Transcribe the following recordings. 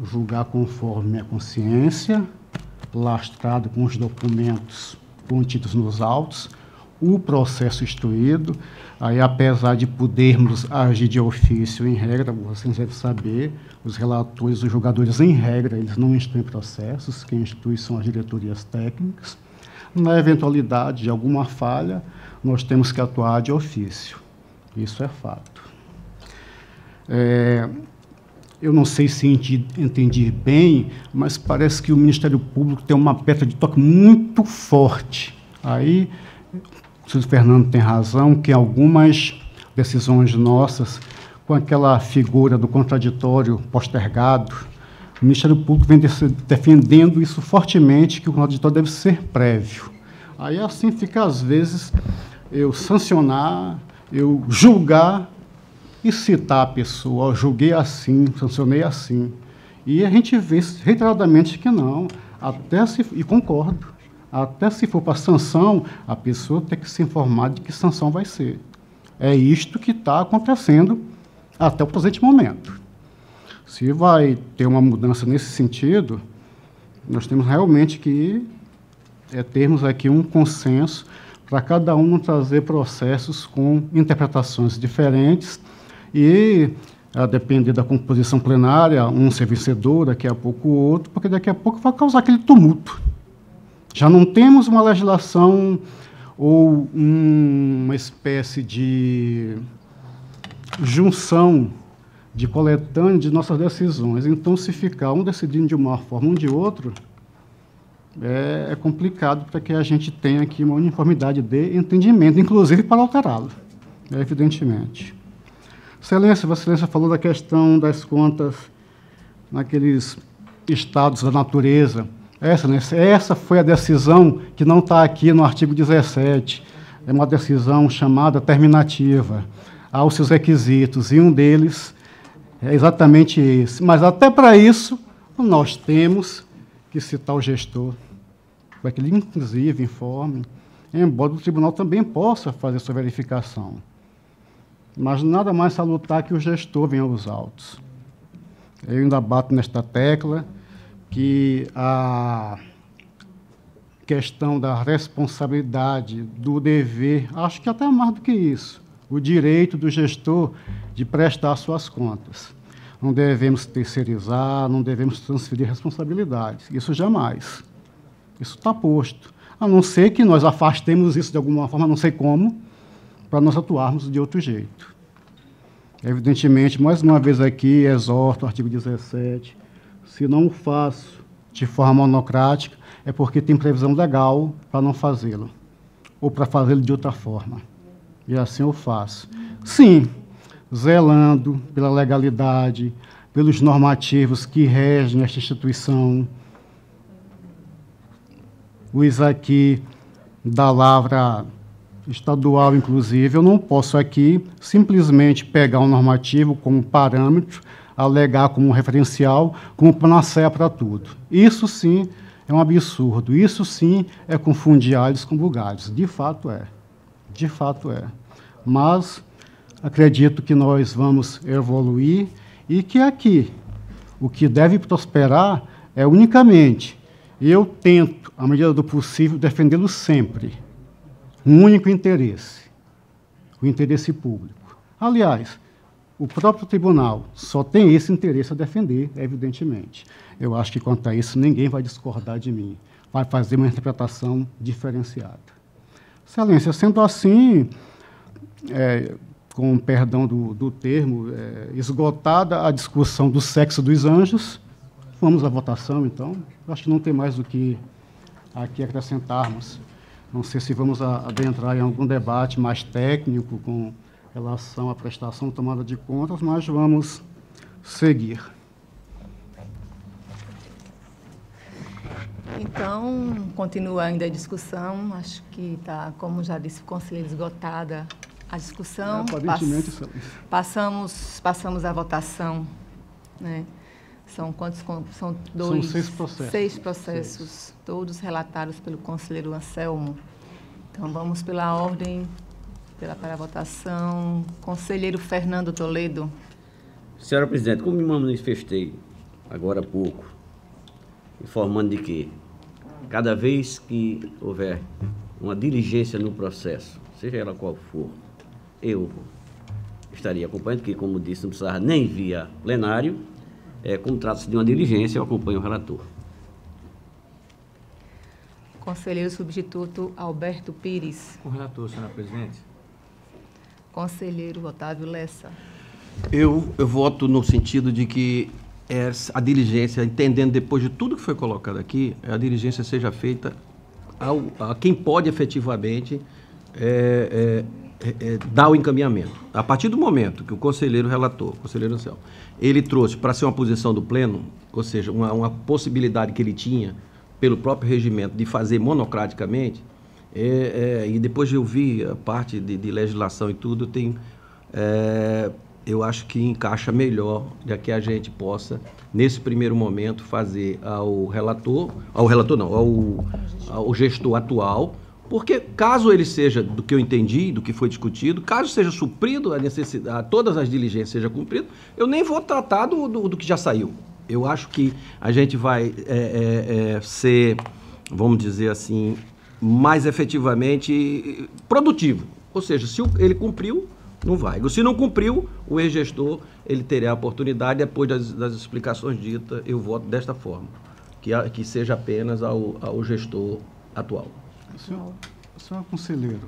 julgar conforme minha consciência, lastrado com os documentos contidos nos autos, o processo instruído. Aí, apesar de podermos agir de ofício, em regra, vocês devem saber, os relatores, os julgadores, em regra, eles não instruem processos, quem instrui são as diretorias técnicas. Na eventualidade de alguma falha, nós temos que atuar de ofício. Isso é fato. Eu não sei se entendi bem, mas parece que o Ministério Público tem uma pedra de toque muito forte. Aí, o senhor Fernando tem razão, que algumas decisões nossas, com aquela figura do contraditório postergado, o Ministério Público vem defendendo isso fortemente, que o contraditório deve ser prévio. Aí, assim, fica, às vezes, eu sancionar, eu julgar e citar a pessoa, eu julguei assim, sancionei assim. E a gente vê reiteradamente que não, e concordo, até se for para sanção, a pessoa tem que se informar de que sanção vai ser. É isto que está acontecendo até o presente momento. Se vai ter uma mudança nesse sentido, nós temos realmente que termos aqui um consenso para cada um não trazer processos com interpretações diferentes e, a depender da composição plenária, um ser vencedor, daqui a pouco o outro, porque daqui a pouco vai causar aquele tumulto. Já não temos uma legislação ou uma espécie de junção de coletânea de nossas decisões. Então, se ficar um decidindo de uma forma, um de outro, é complicado para que a gente tenha aqui uma uniformidade de entendimento, inclusive para alterá-lo, evidentemente. Excelência, Vossa Excelência falou da questão das contas naqueles estados da natureza. Essa foi a decisão que não está aqui no artigo 17. É uma decisão chamada terminativa, aos seus requisitos, e um deles é exatamente esse. Mas, até para isso, nós temos que citar o gestor, para que ele, inclusive, informe, embora o tribunal também possa fazer sua verificação. Mas nada mais salutar que o gestor venha aos autos. Eu ainda bato nesta tecla que a questão da responsabilidade, do dever, acho que até mais do que isso, o direito do gestor de prestar suas contas. Não devemos terceirizar, não devemos transferir responsabilidades. Isso jamais. Isso está posto. A não ser que nós afastemos isso de alguma forma, não sei como, para nós atuarmos de outro jeito. Evidentemente, mais uma vez aqui, exorto o artigo 17, se não o faço de forma monocrática, é porque tem previsão legal para não fazê-lo, ou para fazê-lo de outra forma. E assim eu faço. Sim, zelando pela legalidade, pelos normativos que regem esta instituição, os aqui da lavra estadual, inclusive, eu não posso aqui simplesmente pegar um normativo como parâmetro, alegar como referencial, como panaceia para tudo. Isso, sim, é um absurdo. Isso, sim, é confundir alhos com bugalhos. De fato é. De fato é. Mas acredito que nós vamos evoluir e que aqui o que deve prosperar é unicamente, eu tento, à medida do possível, defendê-lo sempre. Um único interesse, o interesse público. Aliás, o próprio tribunal só tem esse interesse a defender, evidentemente. Eu acho que, quanto a isso, ninguém vai discordar de mim, vai fazer uma interpretação diferenciada. Excelência, sendo assim, com perdão do termo, esgotada a discussão do sexo dos anjos, vamos à votação, então. Acho que não tem mais o que aqui acrescentarmos. Não sei se vamos adentrar em algum debate mais técnico com relação à prestação tomada de contas, mas vamos seguir. Então, continua ainda a discussão. Acho que está, como já disse o conselheiro, esgotada a discussão. Aparentemente, passamos à votação, né? São quantos? São dois. São 6 processos. 6 processos, todos relatados pelo conselheiro Anselmo. Então, vamos pela ordem, para a votação. Conselheiro Fernando Toledo. Senhora presidente, como me manifestei agora há pouco, informando de que cada vez que houver uma diligência no processo, seja ela qual for, eu estaria acompanhando, que, como disse, não precisava nem via plenário, como trata-se de uma diligência, eu acompanho o relator. Conselheiro substituto Alberto Pires. Com o relator, senhora presidente. Conselheiro Otávio Lessa. Eu voto no sentido de que a diligência, entendendo depois de tudo que foi colocado aqui, a diligência seja feita a quem pode efetivamente dar o encaminhamento. A partir do momento que o conselheiro relator, o conselheiro Anselmo, ele trouxe para ser uma posição do pleno, ou seja, uma possibilidade que ele tinha pelo próprio regimento de fazer monocraticamente, e depois de eu ouvir a parte de legislação e tudo, eu acho que encaixa melhor de que a gente possa, nesse primeiro momento, fazer ao gestor atual, porque caso ele seja, do que eu entendi, do que foi discutido, caso seja suprido a necessidade, todas as diligências sejam cumpridas, eu nem vou tratar do que já saiu. Eu acho que a gente vai ser, vamos dizer assim, mais efetivamente produtivo. Ou seja, se ele cumpriu, não vai. Se não cumpriu, o ex-gestor, ele terá a oportunidade, depois das explicações ditas, eu voto desta forma, que seja apenas ao gestor atual. Senhor conselheiro,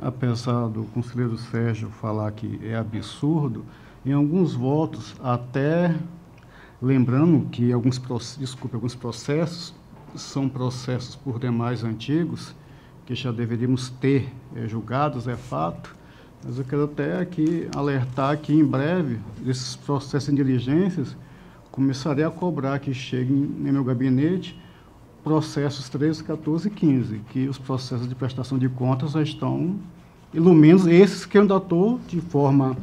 apesar do conselheiro Sérgio falar que é absurdo, em alguns votos, até lembrando que alguns processos são processos por demais antigos, que já deveríamos ter julgados, é fato, mas eu quero até aqui alertar que em breve, esses processos de diligências, começarei a cobrar que cheguem em meu gabinete processos 13, 14 e 15, que os processos de prestação de contas já estão, pelo menos esses que eu ainda estou de forma,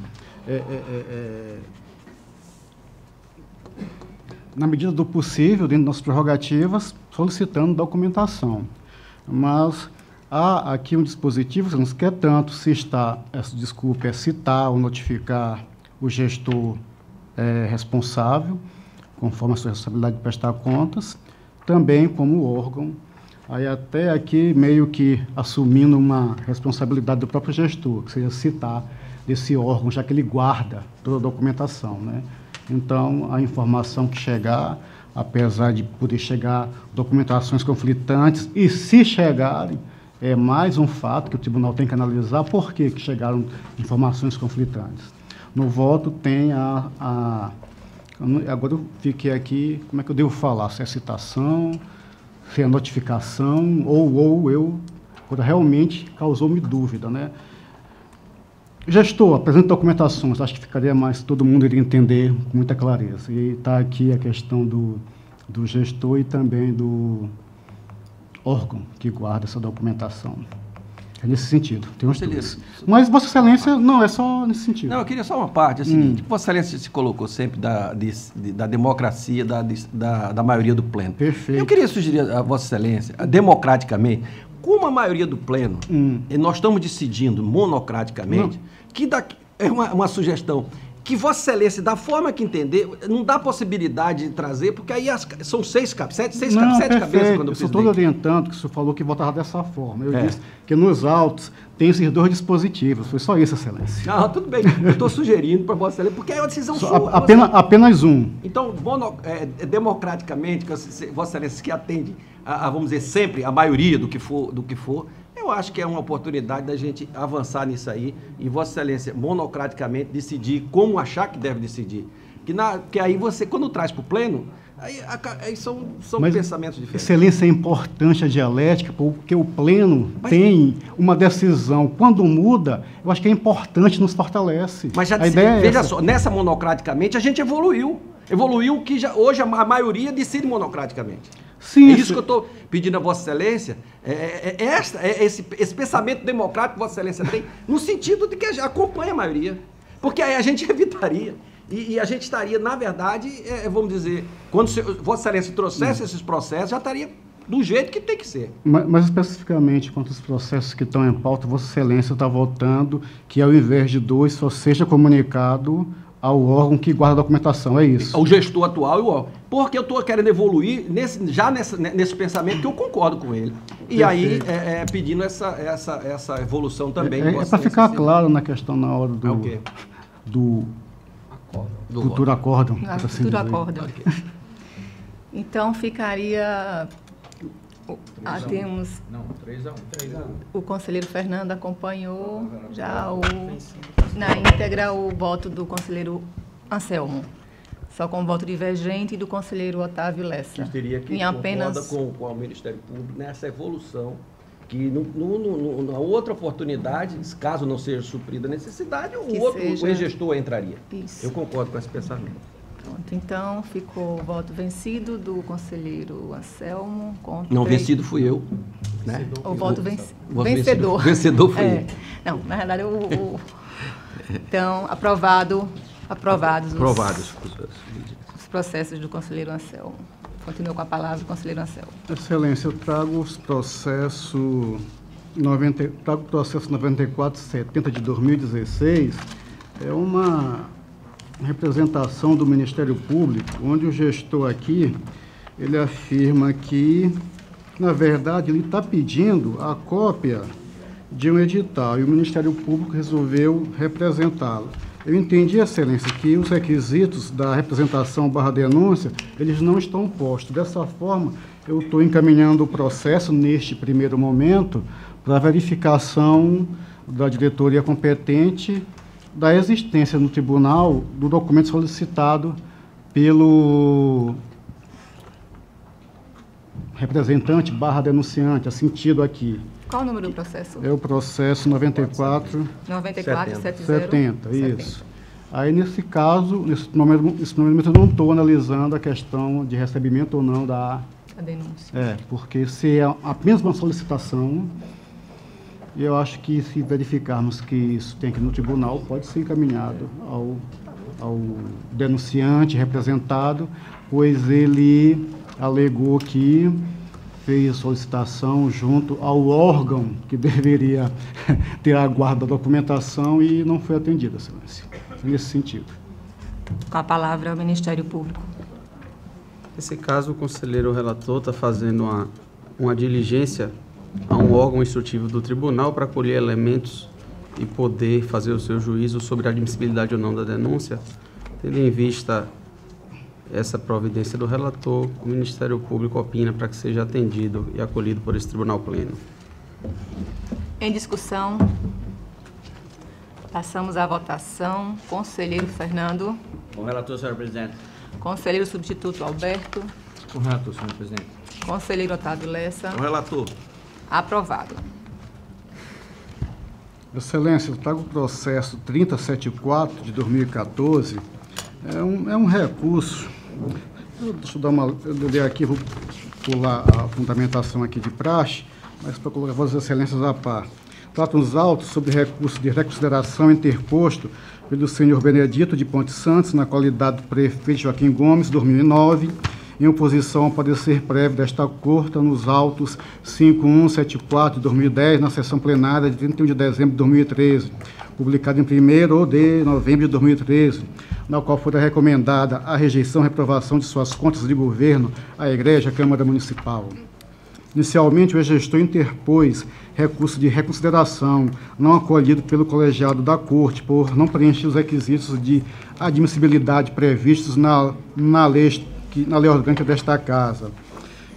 na medida do possível, dentro das nossas prerrogativas, solicitando documentação. Mas há aqui um dispositivo que não se quer tanto citar ou notificar o gestor responsável, conforme a sua responsabilidade de prestar contas, também como órgão, aí até aqui meio que assumindo uma responsabilidade do próprio gestor, que seria citar desse órgão, já que ele guarda toda a documentação, né? Então, a informação que chegar, apesar de poder chegar documentações conflitantes, e se chegarem, é mais um fato que o tribunal tem que analisar por que chegaram informações conflitantes. No voto tem agora eu fiquei aqui, como é que eu devo falar? Se é citação, se é notificação, ou eu, agora realmente causou-me dúvida, né? Gestor, apresenta documentações, acho que ficaria mais, todo mundo iria entender com muita clareza. E está aqui a questão do gestor e também do órgão que guarda essa documentação. É nesse sentido, tem uns dois. Mas, Vossa Excelência, não, é só nesse sentido. Não, eu queria só uma parte, é o seguinte, Vossa Excelência se colocou sempre da democracia, da maioria do pleno. Perfeito. Eu queria sugerir a Vossa Excelência, democraticamente, como a maioria do pleno, e nós estamos decidindo monocraticamente, que é uma sugestão, que Vossa Excelência, da forma que entender, não dá possibilidade de trazer, porque aí são sete cabeças quando eu estou orientando, que o senhor falou que votava dessa forma. Eu disse que nos autos tem esses dois dispositivos, foi só isso, Excelência. Ah, tudo bem, eu estou sugerindo para Vossa Excelência, porque é uma decisão sua. Apenas um. Então, democraticamente, que Vossa Excelência que atende, vamos dizer, sempre a maioria do que for, eu acho que é uma oportunidade da gente avançar nisso aí e Vossa Excelência, monocraticamente, decidir como achar que deve decidir. Que aí você, quando traz para o pleno, aí são pensamentos diferentes. Excelência, é importante a dialética, porque o pleno tem uma decisão. Quando muda, eu acho que é importante, nos fortalece. Mas veja só, nessa monocraticamente, a gente evoluiu. Evoluiu que hoje a maioria decide monocraticamente. Sim, isso que eu estou pedindo a Vossa Excelência, esse pensamento democrático que Vossa Excelência tem, no sentido de que acompanha a maioria. Porque aí a gente evitaria. E a gente estaria, na verdade, vamos dizer, quando Vossa Excelência trouxesse esses processos, já estaria do jeito que tem que ser. Mas especificamente quanto aos processos que estão em pauta, Vossa Excelência está votando que, ao invés de 2, só seja comunicado ao órgão que guarda a documentação, é isso? O gestor atual e o órgão. Porque eu estou querendo evoluir nesse pensamento que eu concordo com ele. E Perfeito. aí, pedindo essa evolução também. Para ficar claro na questão na hora É o quê? do futuro acórdão. por assim Futuro dizer. acórdão. Então, ficaria... temos... Não, 3-1. O conselheiro Fernando acompanhou já na íntegra o voto do conselheiro Anselmo, só com o voto divergente do conselheiro Otávio Lessa. Eu teria que em apenas concorda com o Ministério Público nessa evolução, que na outra oportunidade, caso não seja suprida a necessidade, o ex-gestor entraria. Isso. Eu concordo com esse pensamento. Pronto, então ficou o voto vencido do conselheiro Anselmo contra... Não, vencido fui eu. Né? O voto voto vencedor. Vencedor fui eu. Não, na verdade, então, aprovados os processos do conselheiro Anselmo. Continua com a palavra o conselheiro Anselmo. Excelência, eu trago os processos 9470 de 2016, é uma representação do Ministério Público, onde o gestor aqui, ele afirma que, na verdade, ele está pedindo a cópia de um edital e o Ministério Público resolveu representá-lo. Eu entendi, Excelência, que os requisitos da representação /denúncia, eles não estão postos. Dessa forma, eu estou encaminhando o processo, neste primeiro momento, para verificação da diretoria competente da existência no tribunal do documento solicitado pelo representante /denunciante, assim tido aqui. Qual o número do processo? É o processo 9470. Isso. Aí, nesse caso, nesse momento eu não estou analisando a questão de recebimento ou não da... A denúncia. Porque se é apenas uma solicitação, eu acho que se verificarmos que isso tem aqui no tribunal, pode ser encaminhado ao denunciante representado, pois ele alegou que fez solicitação junto ao órgão que deveria ter a guarda da documentação e não foi atendido, Excelência, nesse sentido. Com a palavra o Ministério Público. Nesse caso, o conselheiro relator está fazendo uma diligência a um órgão instrutivo do tribunal para colher elementos e poder fazer o seu juízo sobre a admissibilidade ou não da denúncia, tendo em vista essa providência do relator, o Ministério Público opina para que seja atendido e acolhido por esse tribunal pleno. Em discussão, passamos à votação. Conselheiro Fernando. Com o relator, senhor presidente. Conselheiro substituto Alberto. Com o relator, senhor presidente. Conselheiro Otávio Lessa. Com o relator. Aprovado. Excelência, eu trago o processo 3074 de 2014. É um recurso. Deixa eu ler aqui, vou pular a fundamentação aqui de praxe, mas para colocar Vossas Excelências à par. Trata os autos sobre recurso de reconsideração interposto pelo senhor Benedito de Ponte Santos, na qualidade do prefeito Joaquim Gomes, 2009, em oposição ao parecer prévio desta Corte nos autos 5174 de 2010, na sessão plenária de 31 de dezembro de 2013, publicado em 1º de novembro de 2013, na qual foi recomendada a rejeição e reprovação de suas contas de governo à Igreja Câmara Municipal. Inicialmente, o ex-gestor interpôs recurso de reconsideração não acolhido pelo colegiado da Corte por não preencher os requisitos de admissibilidade previstos na lei orgânica desta Casa,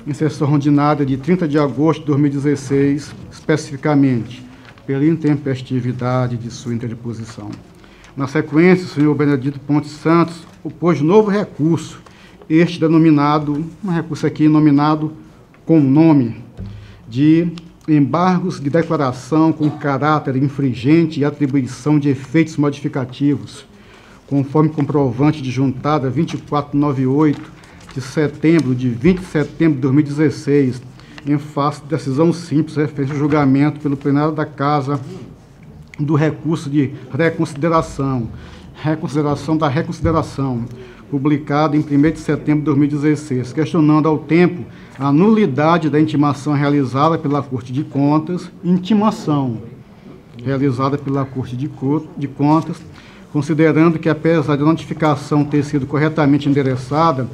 em sessão ordinária de 30 de agosto de 2016, especificamente, pela intempestividade de sua interposição. Na sequência, o senhor Benedito Ponte Santos opôs novo recurso, este denominado, um recurso aqui nominado com nome de embargos de declaração com caráter infringente e atribuição de efeitos modificativos, conforme comprovante de juntada 2498 de 20 de setembro de 2016, em face de decisão simples referente ao julgamento pelo plenário da Casa do recurso de reconsideração da reconsideração, publicado em 1º de setembro de 2016, questionando ao tempo a nulidade da intimação realizada pela Corte de Contas, considerando que, apesar de a notificação ter sido corretamente endereçada,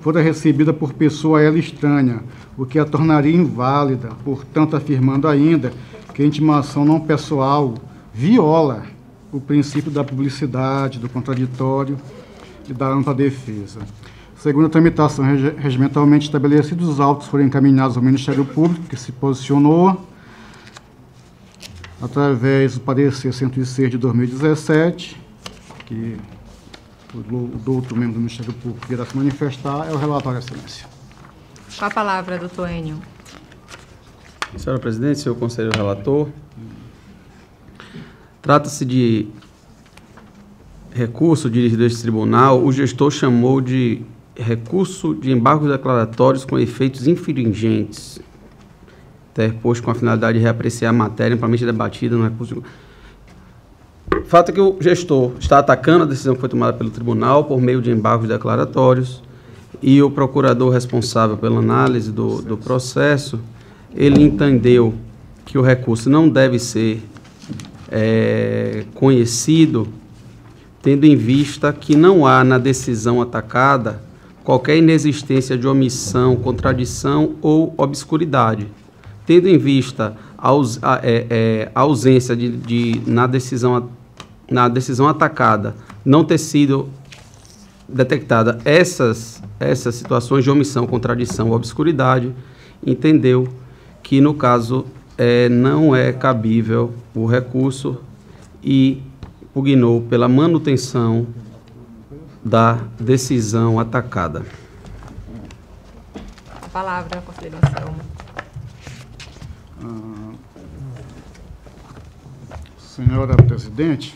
fora recebida por pessoa a ela estranha, o que a tornaria inválida, portanto, afirmando ainda que a intimação não pessoal viola o princípio da publicidade, do contraditório e da ampla defesa. Segundo a tramitação regimentalmente estabelecida, os autos foram encaminhados ao Ministério Público, que se posicionou através do parecer 106 de 2017, que o outro membro do Ministério Público irá se manifestar, é o relatório, Excelência. Com a palavra, doutor Enio. Senhora Presidente, senhor conselheiro relator, trata-se de recurso dirigido a este tribunal, o gestor chamou de recurso de embargos declaratórios com efeitos infringentes, interposto com a finalidade de reapreciar a matéria amplamente debatida no recurso. O fato é que o gestor está atacando a decisão que foi tomada pelo tribunal por meio de embargos declaratórios e o procurador responsável pela análise do processo, ele entendeu que o recurso não deve ser conhecido, tendo em vista que não há na decisão atacada qualquer inexistência de omissão, contradição ou obscuridade. Tendo em vista a ausência na decisão atacada não ter sido detectada essas situações de omissão, contradição ou obscuridade, entendeu que, no caso, não é cabível o recurso e pugnou pela manutenção da decisão atacada. A palavra, conselheiro Anselmo. Senhora Presidente,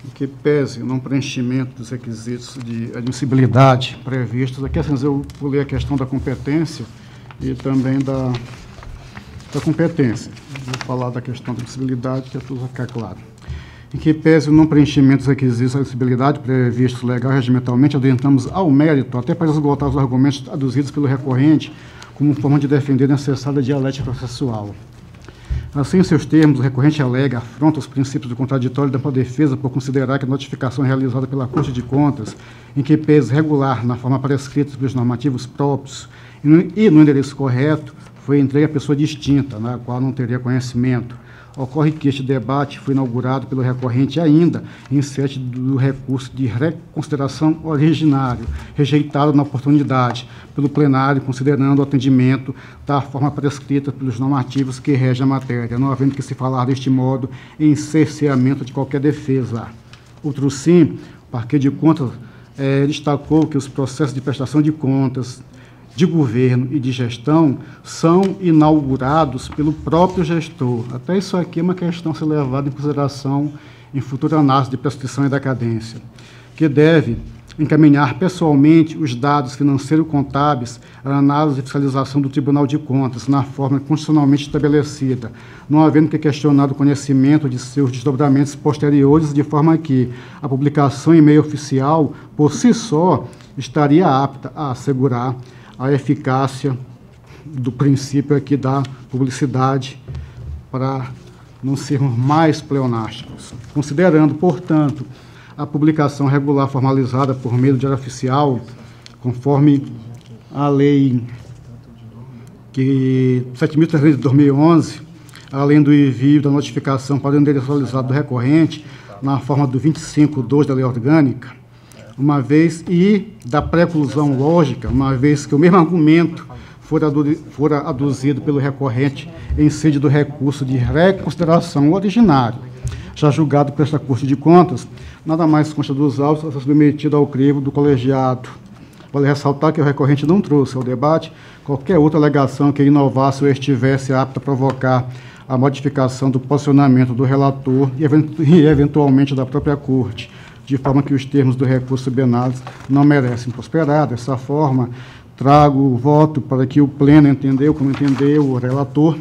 em que pese o não preenchimento dos requisitos de admissibilidade previstos, aqui assim, eu pulei a questão da competência e também da competência. Vou falar da questão da admissibilidade, que é tudo vai ficar claro. Em que pese o não preenchimento dos requisitos de admissibilidade previstos legal e regimentalmente, adentramos ao mérito, até para esgotar os argumentos aduzidos pelo recorrente, como forma de defender a necessária dialética processual. Assim, em seus termos, o recorrente alega afronta os princípios do contraditório da defesa por considerar que a notificação realizada pela Corte de Contas, em que pese regular na forma prescrita pelos normativos próprios e no endereço correto, foi entregue a pessoa distinta, na qual não teria conhecimento. Ocorre que este debate foi inaugurado pelo recorrente ainda em sede do recurso de reconsideração originário, rejeitado na oportunidade pelo plenário, considerando o atendimento da forma prescrita pelos normativos que regem a matéria, não havendo que se falar deste modo em cerceamento de qualquer defesa. Outro sim, o Parquet de Contas destacou que os processos de prestação de contas de governo e de gestão são inaugurados pelo próprio gestor. Até isso aqui é uma questão a ser levada em consideração em futura análise de prescrição e decadência, que deve encaminhar pessoalmente os dados financeiro-contábeis à análise e fiscalização do Tribunal de Contas, na forma constitucionalmente estabelecida, não havendo que questionar o conhecimento de seus desdobramentos posteriores, de forma que a publicação em meio oficial, por si só, estaria apta a assegurar a eficácia do princípio aqui da publicidade, para não sermos mais pleonásticos. Considerando, portanto, a publicação regular formalizada por meio do Diário Oficial, conforme a Lei 7.300 de 2011, além do envio da notificação para o endereço atualizado do recorrente, na forma do 25.2 da Lei Orgânica, uma vez, e da preclusão lógica, uma vez que o mesmo argumento fora aduzido pelo recorrente em sede do recurso de reconsideração originário, já julgado por esta Corte de Contas, nada mais consta dos autos a ser submetido ao crivo do colegiado. Vale ressaltar que o recorrente não trouxe ao debate qualquer outra alegação que inovasse ou estivesse apta a provocar a modificação do posicionamento do relator e eventualmente da própria Corte, de forma que os termos do recurso subvenado não merecem prosperar. Dessa forma, trago o voto para que o Pleno entendeu, como entendeu o relator,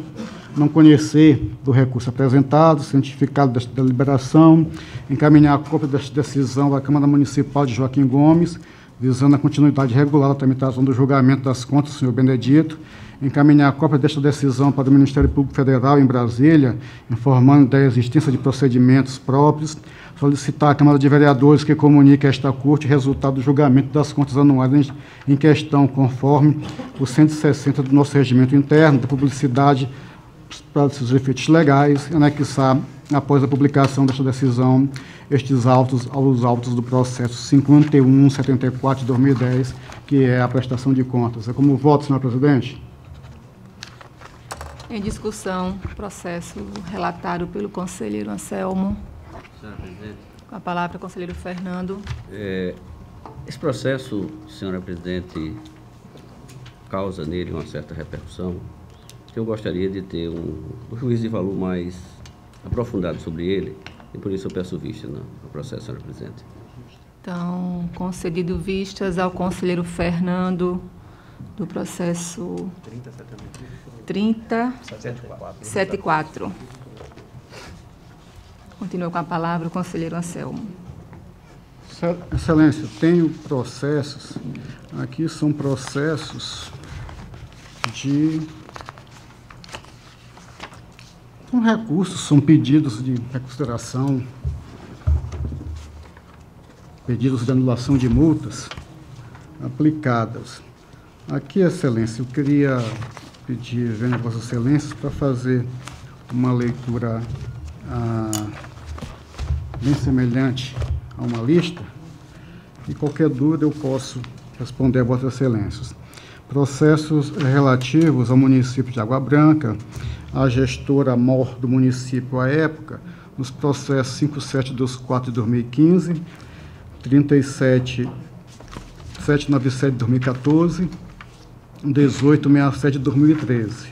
não conhecer do recurso apresentado, cientificado desta deliberação, encaminhar a cópia desta decisão à Câmara Municipal de Joaquim Gomes, visando a continuidade regular da tramitação do julgamento das contas do senhor Benedito, encaminhar a cópia desta decisão para o Ministério Público Federal em Brasília, informando da existência de procedimentos próprios, solicitar à Câmara de Vereadores que comunique a esta Corte o resultado do julgamento das contas anuais em questão, conforme o 160 do nosso regimento interno, da publicidade para seus efeitos legais, e anexar, após a publicação desta decisão, estes autos aos autos do processo 5174 de 2010, que é a prestação de contas. É como voto, senhor presidente? Em discussão, processo relatado pelo conselheiro Anselmo. Senhora presidente. Com a palavra, conselheiro Fernando. Esse processo, senhora presidente, causa nele uma certa repercussão. Eu gostaria de ter um juízo de valor mais aprofundado sobre ele, e por isso eu peço vista no processo, senhora presidente. Então, concedido vistas ao conselheiro Fernando do processo 3074. Continua com a palavra o conselheiro Anselmo. Excelência, tenho processos, aqui são processos de... São recursos, são pedidos de reconsideração, pedidos de anulação de multas aplicadas. Aqui, Excelência, eu queria pedir, vendo Vossa Excelência, para fazer uma leitura bem semelhante a uma lista, e qualquer dúvida eu posso responder a Vossas Excelências. Processos relativos ao município de Água Branca, a gestora mor do município à época, nos processos 5724 de 2015, 37797 de 2014, 1867 de 2013.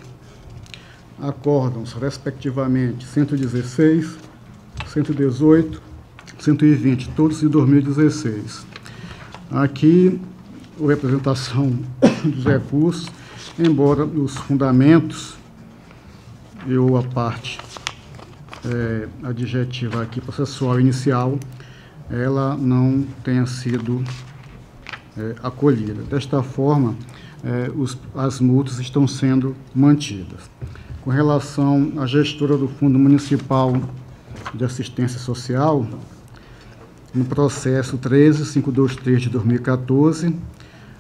Acórdãos, respectivamente, 116, 118, 120, todos de 2016. Aqui, a representação dos recursos, embora os fundamentos, eu a parte adjetiva aqui, processual inicial, ela não tenha sido acolhida. Desta forma, as multas estão sendo mantidas. Com relação à gestora do Fundo Municipal de Assistência Social, no processo 13523 de 2014,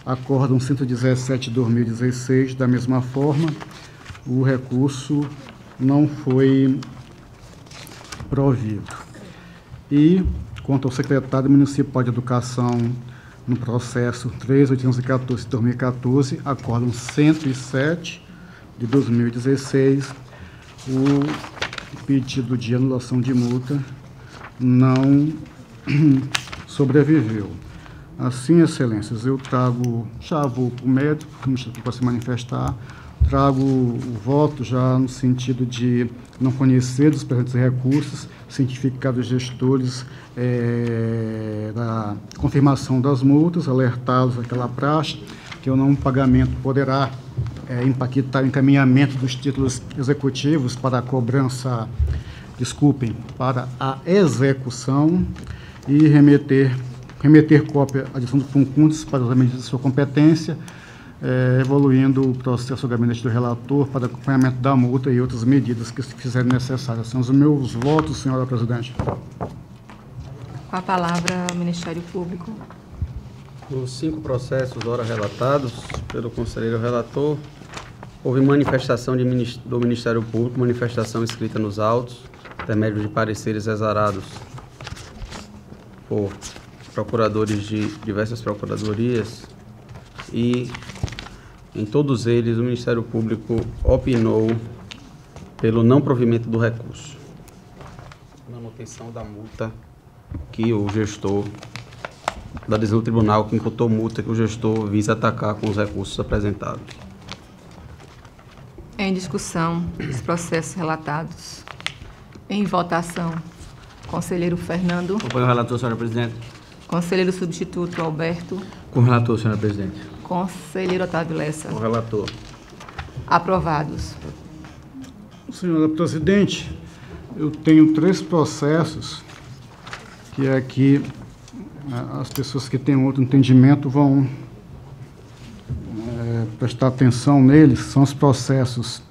acórdão 117 de 2016, da mesma forma, o recurso não foi provido. E, quanto ao secretário municipal de Educação, no processo 3814 de 2014, acórdão 107 de 2016, o pedido de anulação de multa não sobreviveu. Assim, Excelências, eu trago, já vou para o médico, que o Ministério pode se manifestar, trago o voto já no sentido de não conhecer dos presentes recursos, cientificar dos gestores da confirmação das multas, alertá-los àquela praxe, que o não pagamento poderá impactar o encaminhamento dos títulos executivos para a cobrança, para a execução, e remeter cópia à direção do FUNCUNTES para as medidas de sua competência, evoluindo o processo do gabinete do relator para acompanhamento da multa e outras medidas que se fizerem necessárias. São os meus votos, senhora presidente. Com a palavra, Ministério Público. Nos 5 processos ora relatados pelo conselheiro relator, houve manifestação do Ministério Público, manifestação escrita nos autos, intermédio de pareceres exarados por procuradores de diversas procuradorias, e em todos eles o Ministério Público opinou pelo não provimento do recurso, manutenção da multa que o gestor, da decisão do tribunal que imputou multa que o gestor visa atacar com os recursos apresentados. Em discussão, os processos relatados. Em votação, conselheiro Fernando. Acompanho o relator, senhora presidente. Conselheiro substituto Alberto. Com o relator, senhora presidente. Conselheiro Otávio Lessa. Com o relator. Aprovados. Senhora presidente, eu tenho 3 processos que aqui as pessoas que têm outro entendimento vão prestar atenção neles, são os processos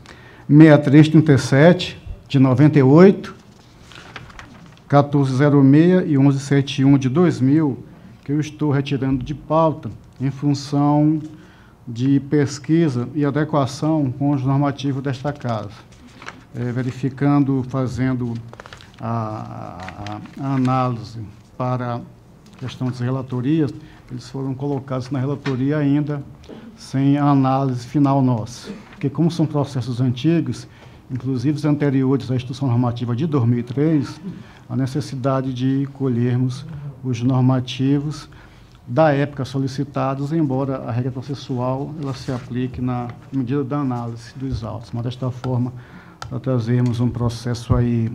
6337, de 98, 1406 e 1171 de 2000, que eu estou retirando de pauta em função de pesquisa e adequação com os normativos desta casa. Verificando, fazendo a análise para a questão das relatorias, eles foram colocados na relatoria ainda sem a análise final nossa. Porque como são processos antigos, inclusive os anteriores à Instituição Normativa de 2003, a necessidade de colhermos os normativos da época solicitados, embora a regra processual ela se aplique na medida da análise dos autos. Mas, desta forma, para trazermos um processo aí,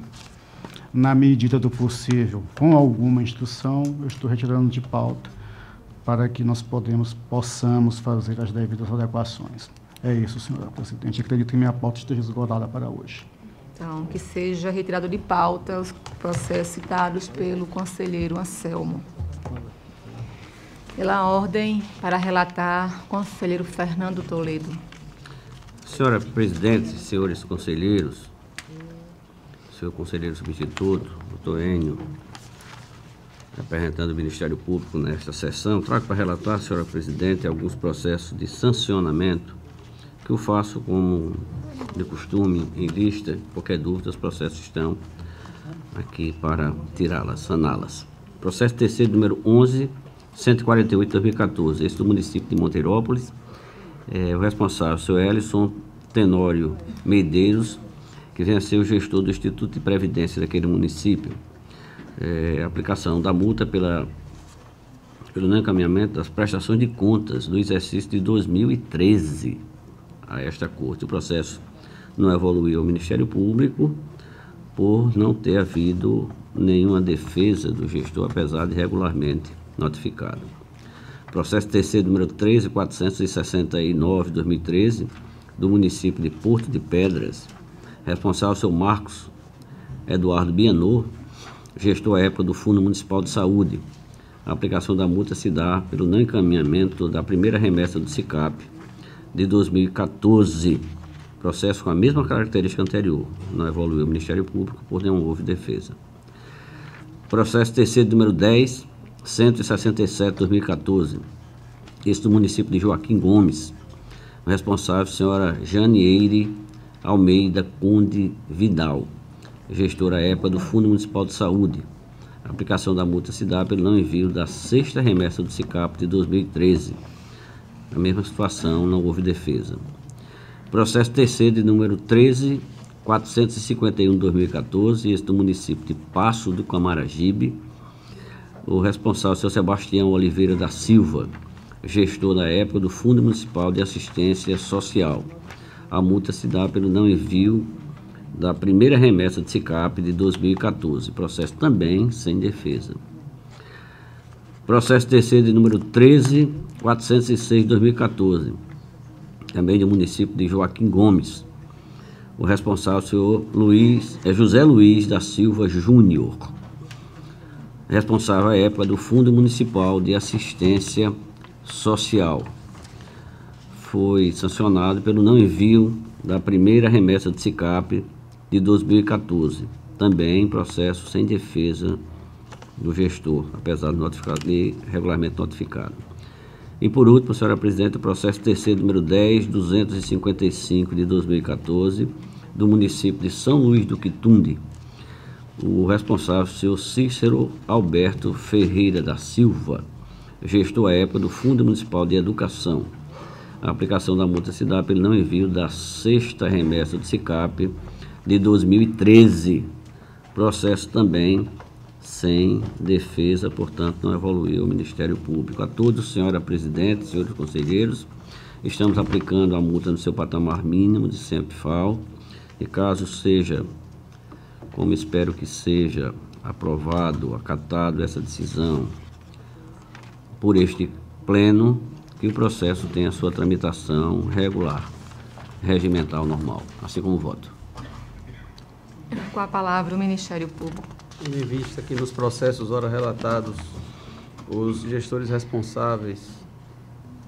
na medida do possível, com alguma instrução, eu estou retirando de pauta para que nós possamos fazer as devidas adequações. É isso, senhora presidente. Acredito que minha pauta esteja esgotada para hoje. Então, que seja retirado de pauta os processos citados pelo conselheiro Anselmo. Pela ordem, para relatar, conselheiro Fernando Toledo. Senhora presidente, senhores conselheiros, senhor conselheiro substituto, doutor Enio, representando o Ministério Público nesta sessão, trago para relatar, senhora presidente, alguns processos de sancionamento que eu faço como de costume em lista. Qualquer dúvida, os processos estão aqui para tirá-las, saná-las. Processo terceiro, número 11.148/2014, esse do município de Monteirópolis. O responsável, o senhor Elison Tenório Medeiros, que vem a ser o gestor do Instituto de Previdência daquele município. Aplicação da multa pelo não encaminhamento das prestações de contas do exercício de 2013 a esta Corte. O processo não evoluiu ao Ministério Público por não ter havido nenhuma defesa do gestor, apesar de regularmente notificado. Processo terceiro, número 13.469/2013, do município de Porto de Pedras. Responsável, seu Marcos Eduardo Bianor, gestor à época do Fundo Municipal de Saúde. A aplicação da multa se dá pelo não encaminhamento da primeira remessa do SICAP de 2014. Processo com a mesma característica anterior. Não evoluiu ao Ministério Público, por não houve defesa. Processo terceiro, número 10.167/2014. Esse do município de Joaquim Gomes. O responsável, senhora Janieire Almeida Conde Vidal, gestora à época do Fundo Municipal de Saúde. A aplicação da multa se dá pelo não envio da sexta remessa do SICAP de 2013. A mesma situação, não houve defesa. Processo terceiro, de número 13.451/2014, esse do município de Passo do Camaragibe. O responsável, seu Sebastião Oliveira da Silva, gestor da época do Fundo Municipal de Assistência Social. A multa se dá pelo não envio da primeira remessa de SICAP de 2014. Processo também sem defesa. Processo terceiro, de número 13.406/2014, também do município de Joaquim Gomes. O responsável, senhor José Luiz da Silva Júnior, responsável à época do Fundo Municipal de Assistência Social. Foi sancionado pelo não envio da primeira remessa de SICAP de 2014. Também processo sem defesa do gestor, apesar de regularmente notificado. E por último, senhora presidente, o processo terceiro, número 10.255/2014, do município de São Luís do Quitunde. O responsável, senhor Cícero Alberto Ferreira da Silva, gestor à época do Fundo Municipal de Educação. A aplicação da multa se dá pelo não envio da sexta remessa do SICAP de 2013. Processo também sem defesa, portanto, não evoluiu ao Ministério Público. A todos, senhora presidente, senhores conselheiros, estamos aplicando a multa no seu patamar mínimo de CEMPFAL, e caso seja, como espero que seja, aprovado, acatado essa decisão por este pleno, que o processo tenha sua tramitação regular, regimental normal, assim como o voto. Com a palavra o Ministério Público. Em vista que nos processos ora relatados os gestores responsáveis,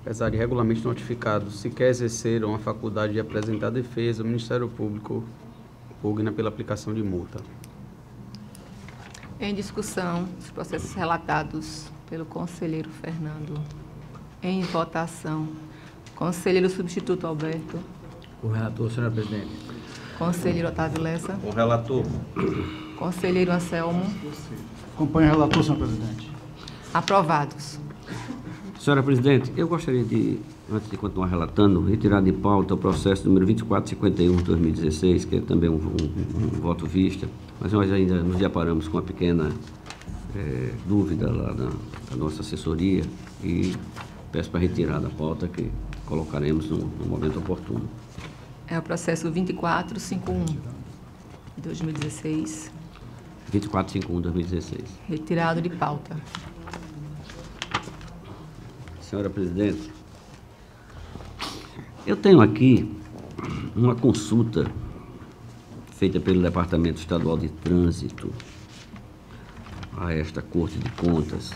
apesar de regularmente notificados, sequer exerceram a faculdade de apresentar defesa, o Ministério Público pugna pela aplicação de multa. Em discussão, os processos relatados pelo conselheiro Fernando. Em votação. Conselheiro substituto Alberto. Com o relator, senhora presidente. Conselheiro Otávio Lessa. Com o relator. Conselheiro Anselmo. Acompanho o relator, senhor presidente. Aprovados. Senhora presidente, eu gostaria de, antes de continuar relatando, retirar de pauta o processo número 2451 de 2016, que é também um voto vista, mas nós ainda nos deparamos com uma pequena dúvida lá da nossa assessoria e peço para retirar da pauta, que colocaremos no momento oportuno. É o processo 2451 de 2016. 2451 de 2016. Retirado de pauta. Senhora presidente, eu tenho aqui uma consulta feita pelo Departamento Estadual de Trânsito a esta Corte de Contas,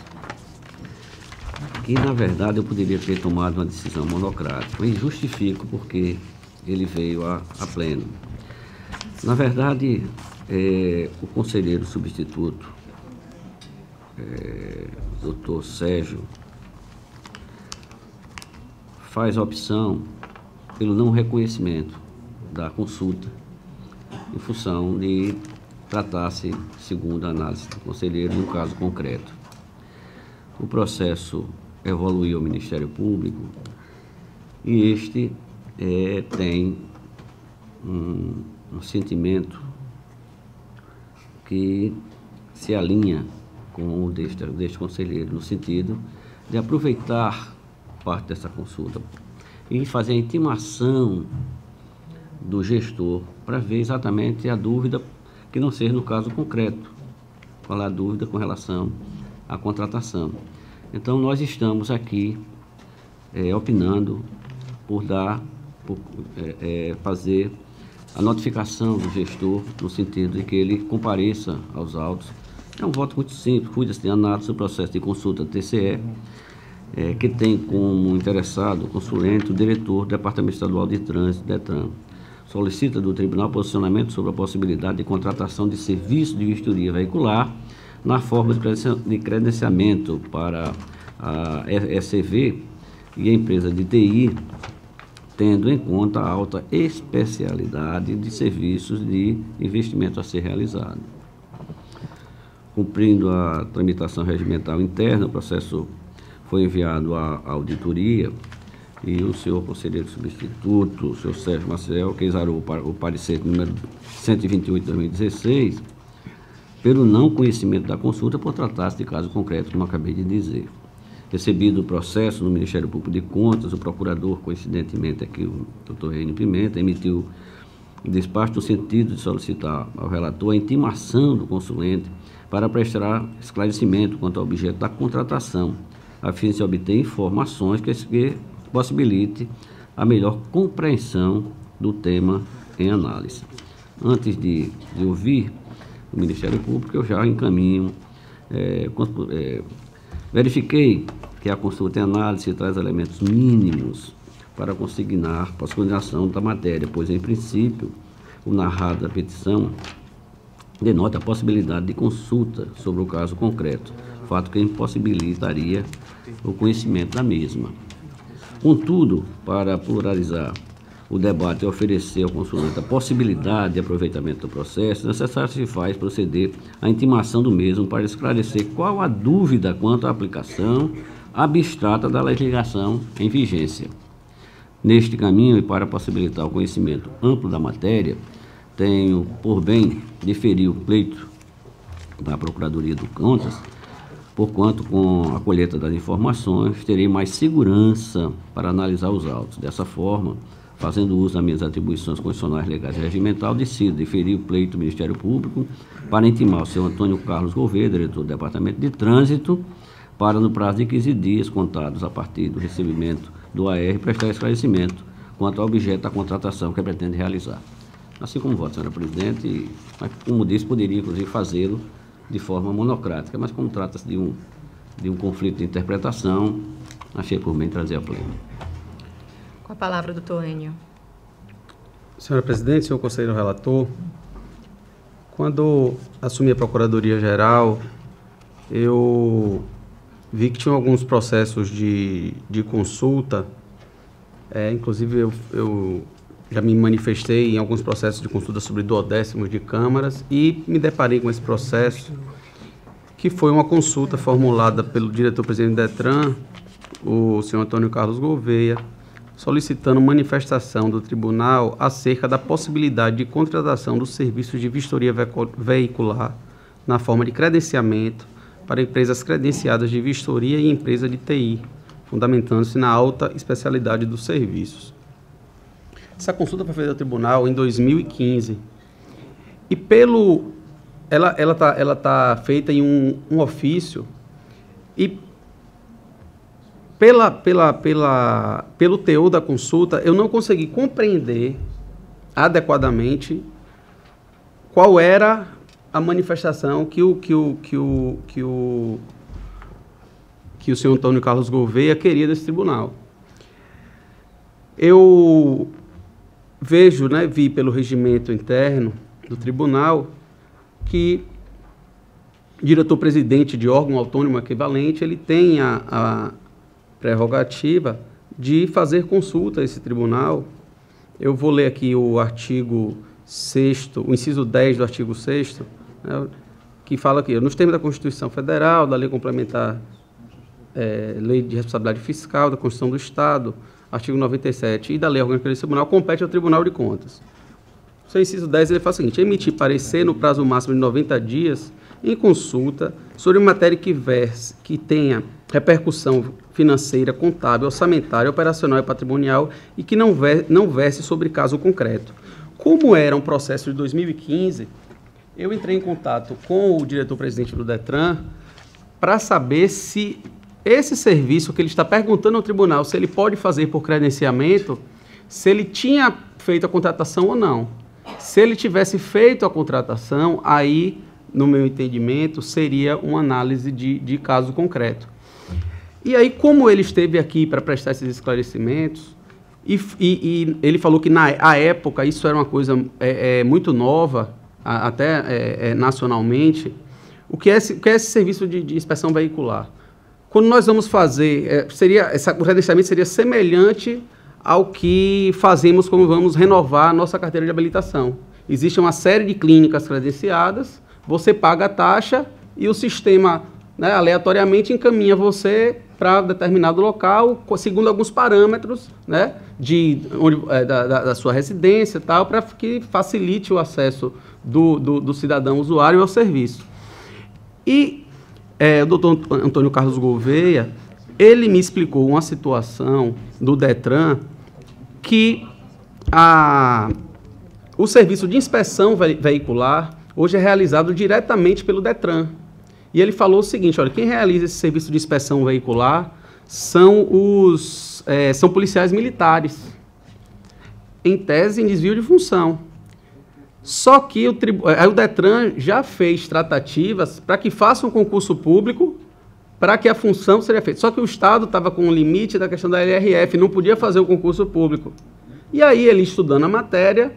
que, na verdade, eu poderia ter tomado uma decisão monocrática, e justifico porque ele veio a pleno. Na verdade, o conselheiro substituto, doutor Sérgio, faz a opção pelo não reconhecimento da consulta em função de tratar-se, segundo a análise do conselheiro, de um caso concreto. O processo evoluiu ao Ministério Público e este tem um sentimento que se alinha com o deste conselheiro, no sentido de aproveitar parte dessa consulta e fazer a intimação do gestor para ver exatamente a dúvida, que não seja no caso concreto, qual é a dúvida com relação à contratação. Então, nós estamos aqui opinando por fazer a notificação do gestor, no sentido de que ele compareça aos autos. É um voto muito simples, cuida-se de análise do processo de consulta TCE, que tem como interessado o consulente, o diretor do Departamento Estadual de Trânsito, DETRAN. Solicita do Tribunal posicionamento sobre a possibilidade de contratação de serviço de vistoria veicular na forma de credenciamento para a ECV e a empresa de TI, tendo em conta a alta especialidade de serviços de investimento a ser realizado. Cumprindo a tramitação regimental interna, o processo foi enviado à auditoria e o senhor conselheiro substituto, o senhor Sérgio Maciel, que exarou o parecer número 128 de 2016, pelo não conhecimento da consulta por tratar-se de caso concreto, como acabei de dizer. Recebido o processo no Ministério Público de Contas, o procurador, coincidentemente aqui o doutor Reino Pimenta, emitiu despacho no sentido de solicitar ao relator a intimação do consulente para prestar esclarecimento quanto ao objeto da contratação, a fim de se obter informações que possibilite a melhor compreensão do tema em análise. Antes de ouvir o Ministério Público, eu já encaminho, verifiquei que a consulta em análise traz elementos mínimos para consignar para a consignação da matéria, pois, em princípio, o narrado da petição denota a possibilidade de consulta sobre o caso concreto, fato que impossibilitaria o conhecimento da mesma. Contudo, para pluralizar o debate e oferecer ao consulente a possibilidade de aproveitamento do processo, necessário se faz proceder à intimação do mesmo para esclarecer qual a dúvida quanto à aplicação abstrata da legislação em vigência. Neste caminho, e para possibilitar o conhecimento amplo da matéria, tenho por bem deferir o pleito da Procuradoria de Contas, porquanto, com a colheita das informações, terei mais segurança para analisar os autos. Dessa forma, fazendo uso das minhas atribuições constitucionais, legais e regimental, decido deferir o pleito do Ministério Público para intimar o senhor Antônio Carlos Gouveia, diretor do Departamento de Trânsito, para, no prazo de 15 dias contados a partir do recebimento do AR, prestar esclarecimento quanto ao objeto da contratação que pretende realizar. Assim como voto, senhora presidente, mas, como disse, poderia, inclusive, fazê-lo de forma monocrática, mas como trata-se de um de um conflito de interpretação, achei por bem trazer a pleno. Com a palavra, doutor Enio. Senhora Presidente, senhor conselheiro relator, quando assumi a Procuradoria-Geral, eu vi que tinha alguns processos de consulta, inclusive eu já me manifestei em alguns processos de consulta sobre duodécimos de câmaras e me deparei com esse processo, que foi uma consulta formulada pelo diretor-presidente do DETRAN, o senhor Antônio Carlos Gouveia, solicitando manifestação do tribunal acerca da possibilidade de contratação dos serviços de vistoria veicular na forma de credenciamento para empresas credenciadas de vistoria e empresa de TI, fundamentando-se na alta especialidade dos serviços. Essa consulta foi feita ao tribunal em 2015 e ela tá feita em um ofício e pelo teor da consulta, eu não consegui compreender adequadamente qual era a manifestação que o senhor Antônio Carlos Gouveia queria desse tribunal. Eu vi pelo regimento interno do tribunal que o diretor-presidente de órgão autônomo equivalente, ele tem a prerrogativa de fazer consulta a esse tribunal. Eu vou ler aqui o artigo 6º, o inciso 10 do artigo 6º, né, que fala aqui, nos termos da Constituição Federal, da Lei Complementar, Lei de Responsabilidade Fiscal, da Constituição do Estado, artigo 97, e da Lei Orgânica desse Tribunal, compete ao Tribunal de Contas. O seu inciso 10, ele faz o seguinte: emitir parecer no prazo máximo de 90 dias em consulta sobre matéria que tenha repercussão financeira, contábil, orçamentária, operacional e patrimonial e que não verse sobre caso concreto. Como era um processo de 2015, eu entrei em contato com o diretor-presidente do DETRAN para saber se esse serviço que ele está perguntando ao tribunal, se ele pode fazer por credenciamento, se ele tinha feito a contratação ou não. Se ele tivesse feito a contratação, aí, no meu entendimento, seria uma análise de caso concreto. E aí, como ele esteve aqui para prestar esses esclarecimentos, e ele falou que na época isso era uma coisa muito nova, até nacionalmente, o que é esse serviço de inspeção veicular? Quando nós vamos fazer, o credenciamento seria semelhante ao que fazemos quando vamos renovar a nossa carteira de habilitação. Existe uma série de clínicas credenciadas, você paga a taxa e o sistema, né, aleatoriamente encaminha você para determinado local, segundo alguns parâmetros, né, da sua residência e tal, para que facilite o acesso do cidadão usuário ao serviço. E o doutor Antônio Carlos Gouveia, ele me explicou uma situação do DETRAN que o serviço de inspeção veicular hoje é realizado diretamente pelo DETRAN. E ele falou o seguinte: olha, quem realiza esse serviço de inspeção veicular são policiais militares, em tese, em desvio de função. Só que o DETRAN já fez tratativas para que faça um concurso público para que a função seja feita. Só que o Estado estava com um limite da questão da LRF, não podia fazer o concurso público. E aí ele, estudando a matéria,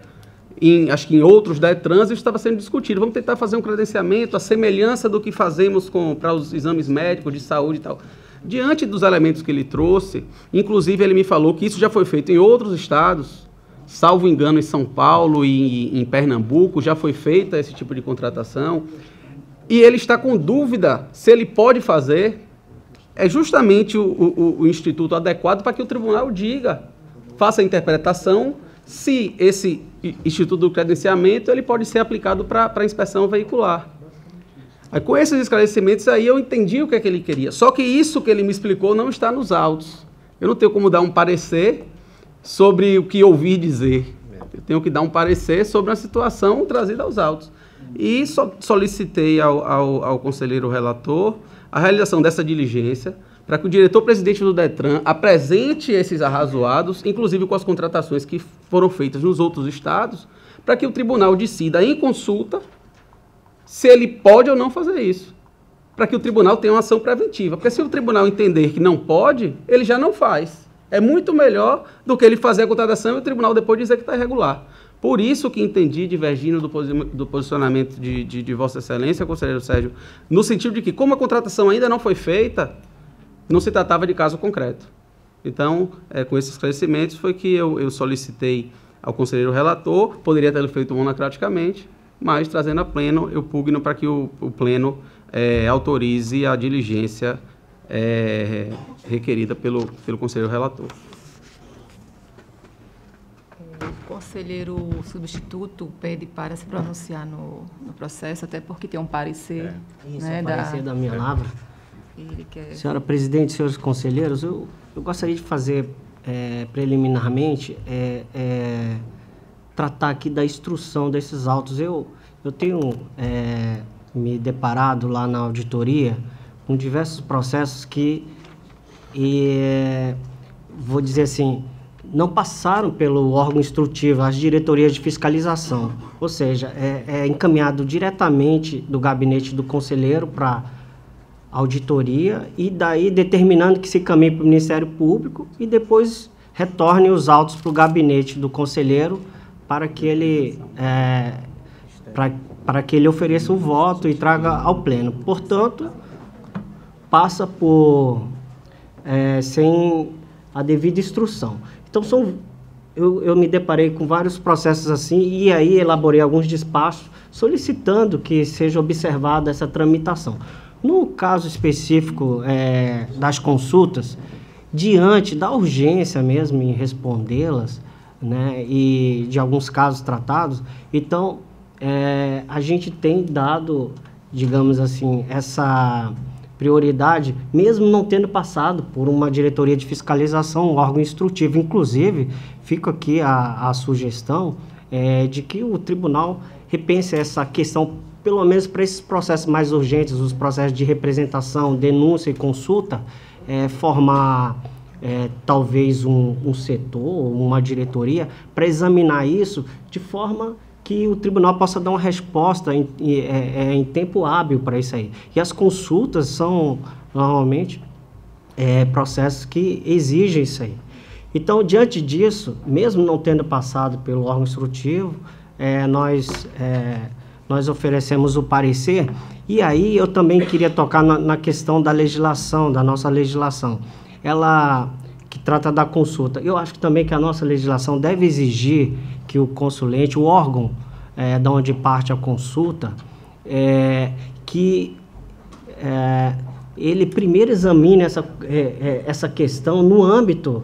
acho que em outros DETRANs, isso estava sendo discutido. Vamos tentar fazer um credenciamento, a semelhança do que fazemos para os exames médicos de saúde e tal. Diante dos elementos que ele trouxe, inclusive ele me falou que isso já foi feito em outros estados, salvo engano em São Paulo e em Pernambuco, já foi feita esse tipo de contratação, e ele está com dúvida se ele pode fazer. É justamente o instituto adequado para que o tribunal diga, faça a interpretação, se esse instituto do credenciamento ele pode ser aplicado para a inspeção veicular. Aí, com esses esclarecimentos aí eu entendi o que é que ele queria. Só que isso que ele me explicou não está nos autos. Eu não tenho como dar um parecer sobre o que ouvi dizer. Eu tenho que dar um parecer sobre a situação trazida aos autos. E solicitei ao conselheiro relator a realização dessa diligência para que o diretor-presidente do DETRAN apresente esses arrazoados, inclusive com as contratações que foram feitas nos outros estados, para que o tribunal decida em consulta se ele pode ou não fazer isso. para que o tribunal tenha uma ação preventiva. Porque se o tribunal entender que não pode, ele já não faz. É muito melhor do que ele fazer a contratação e o tribunal depois dizer que está irregular. Por isso que entendi, divergindo do posicionamento de Vossa Excelência, conselheiro Sérgio, no sentido de que, como a contratação ainda não foi feita, não se tratava de caso concreto. Então, com esses esclarecimentos, foi que eu solicitei ao conselheiro relator, poderia ter feito monocraticamente, mas, trazendo a pleno, eu pugno para que o pleno autorize a diligência requerida pelo conselheiro relator. O conselheiro substituto pede para se pronunciar no processo, até porque tem um parecer. Isso, né, parecer da minha lavra. Ele quer... Senhora presidente, senhores conselheiros, eu gostaria de fazer preliminarmente, tratar aqui da instrução desses autos. Eu tenho me deparado lá na auditoria com diversos processos que, vou dizer assim, não passaram pelo órgão instrutivo, as diretorias de fiscalização. Ou seja, é encaminhado diretamente do gabinete do conselheiro para auditoria e daí determinando que se caminhe para o Ministério Público e depois retorne os autos para o gabinete do conselheiro para que ele para que ele ofereça o voto e traga ao pleno. Portanto, passa por sem a devida instrução. Então, eu me deparei com vários processos assim e aí elaborei alguns despachos solicitando que seja observada essa tramitação. No caso específico das consultas, diante da urgência mesmo em respondê-las, né, e de alguns casos tratados, então a gente tem dado, digamos assim, essa prioridade, mesmo não tendo passado por uma diretoria de fiscalização, um órgão instrutivo. Inclusive, fica aqui a sugestão de que o tribunal repense essa questão, pelo menos para esses processos mais urgentes, os processos de representação, denúncia e consulta, formar talvez um setor, uma diretoria, para examinar isso de forma que o tribunal possa dar uma resposta em tempo hábil para isso aí. E as consultas são, normalmente, processos que exigem isso aí. Então, diante disso, mesmo não tendo passado pelo órgão instrutivo, nós oferecemos o parecer, e aí eu também queria tocar na questão da legislação, da nossa legislação. Ela que trata da consulta. Eu acho que também que a nossa legislação deve exigir que o consulente, o órgão da onde parte a consulta, que ele primeiro examine essa questão no âmbito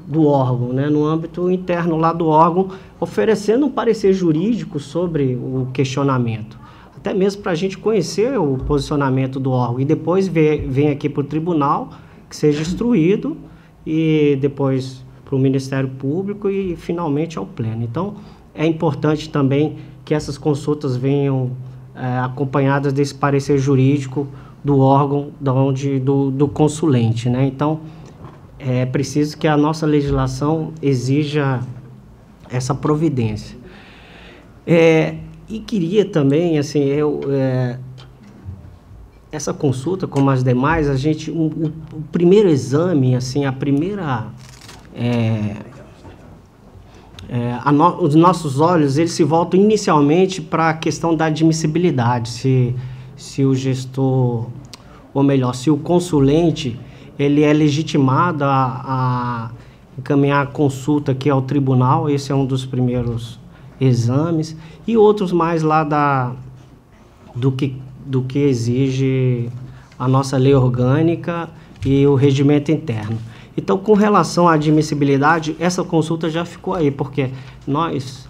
do órgão, né, no âmbito interno lá do órgão, oferecendo um parecer jurídico sobre o questionamento, até mesmo para a gente conhecer o posicionamento do órgão, e depois vem aqui para o tribunal, que seja instruído, e depois para o Ministério Público e finalmente ao pleno. Então, é importante também que essas consultas venham acompanhadas desse parecer jurídico do órgão do consulente, né? Então, é preciso que a nossa legislação exija essa providência. E queria também, assim, essa consulta, como as demais, a gente, o primeiro exame, assim, a primeira... os nossos olhos, eles se voltam inicialmente para a questão da admissibilidade, se o gestor, ou melhor, se o consulente, ele é legitimado a encaminhar a consulta aqui ao tribunal. Esse é um dos primeiros exames, e outros mais lá do que exige a nossa lei orgânica e o regimento interno. Então, com relação à admissibilidade, essa consulta já ficou aí, porque nós,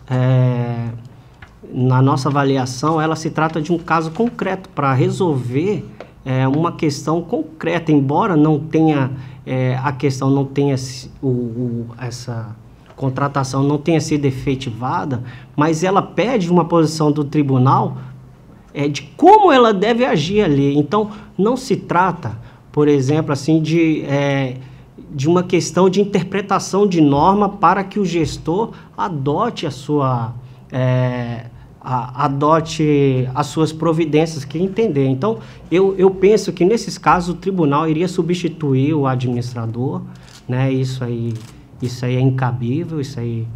na nossa avaliação, ela se trata de um caso concreto para resolver uma questão concreta, embora não tenha, a questão não tenha, essa contratação não tenha sido efetivada, mas ela pede uma posição do tribunal de como ela deve agir ali. Então, não se trata, por exemplo, assim, de uma questão de interpretação de norma para que o gestor adote a adote as suas providências que entender. Então, eu penso que nesses casos o tribunal iria substituir o administrador, né? Isso aí é incabível, isso aí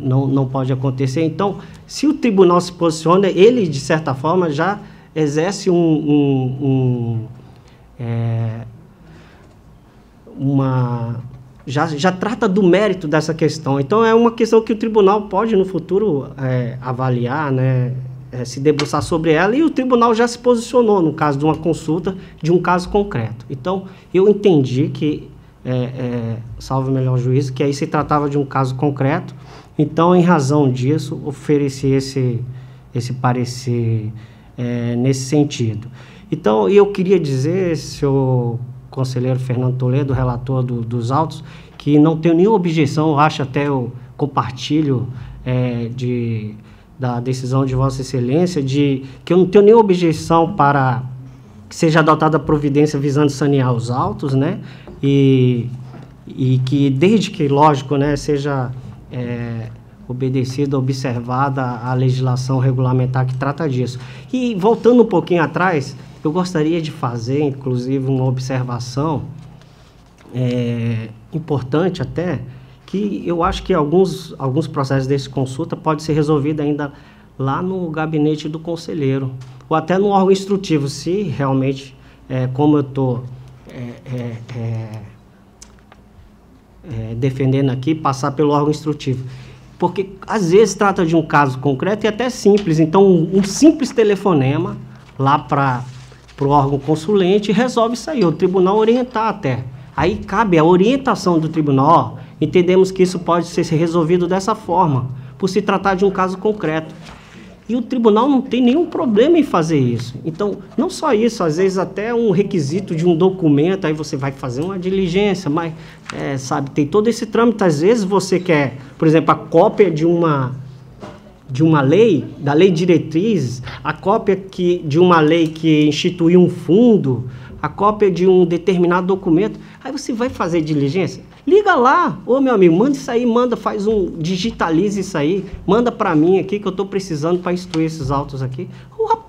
não pode acontecer. Então, se o tribunal se posiciona, ele, de certa forma, já exerce já trata do mérito dessa questão. Então, é uma questão que o tribunal pode, no futuro, avaliar, né, se debruçar sobre ela, e o tribunal já se posicionou no caso de uma consulta de um caso concreto. Então, eu entendi que, salvo o melhor juízo, que aí se tratava de um caso concreto. Então, em razão disso, ofereci esse parecer nesse sentido. Então, eu queria dizer, senhor conselheiro Fernando Toledo, relator dos autos, que não tenho nenhuma objeção, eu acho até eu compartilho da decisão de Vossa Excelência, que eu não tenho nenhuma objeção para que seja adotada a providência visando sanear os autos, né? E que, desde que, lógico, né, seja obedecida, observada a legislação regulamentar que trata disso. E, voltando um pouquinho atrás, eu gostaria de fazer, inclusive, uma observação importante até, que eu acho que alguns processos desse consulta podem ser resolvidos ainda lá no gabinete do conselheiro, ou até no órgão instrutivo, se realmente, como eu estou defendendo aqui, passar pelo órgão instrutivo. Porque, às vezes, trata de um caso concreto e até simples. Então, um simples telefonema lá para o órgão consulente resolve isso aí, o tribunal orientar até. Aí cabe a orientação do tribunal, entendemos que isso pode ser resolvido dessa forma, por se tratar de um caso concreto. E o tribunal não tem nenhum problema em fazer isso. Então, não só isso, às vezes até um requisito de um documento, aí você vai fazer uma diligência, mas, sabe, tem todo esse trâmite. Às vezes você quer, por exemplo, a cópia de uma lei, da lei diretriz, a cópia de uma lei que instituiu um fundo, a cópia de um determinado documento. Aí você vai fazer diligência? Liga lá, ô meu amigo, manda isso aí, digitaliza isso aí, manda para mim aqui que eu estou precisando para instruir esses autos aqui.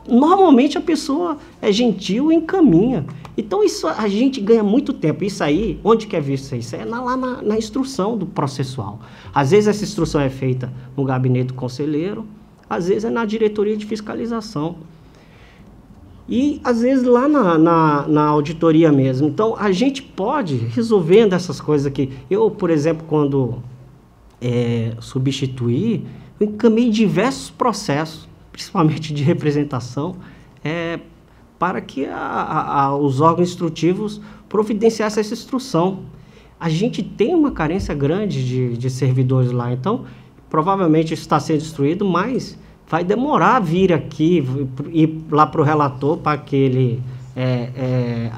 Normalmente a pessoa é gentil e encaminha. Então isso a gente ganha muito tempo. Isso aí, onde que é visto isso aí? Isso é lá na instrução do processual. Às vezes essa instrução é feita no gabinete do conselheiro, às vezes é na diretoria de fiscalização. E, às vezes, lá na auditoria mesmo. Então, a gente pode resolvendo essas coisas aqui. Eu, por exemplo, quando substituí, eu encaminhei diversos processos, principalmente de representação, para que os órgãos instrutivos providenciassem essa instrução. A gente tem uma carência grande de servidores lá, então, provavelmente isso está sendo instruído, mas vai demorar a vir aqui, ir lá para o relator para que ele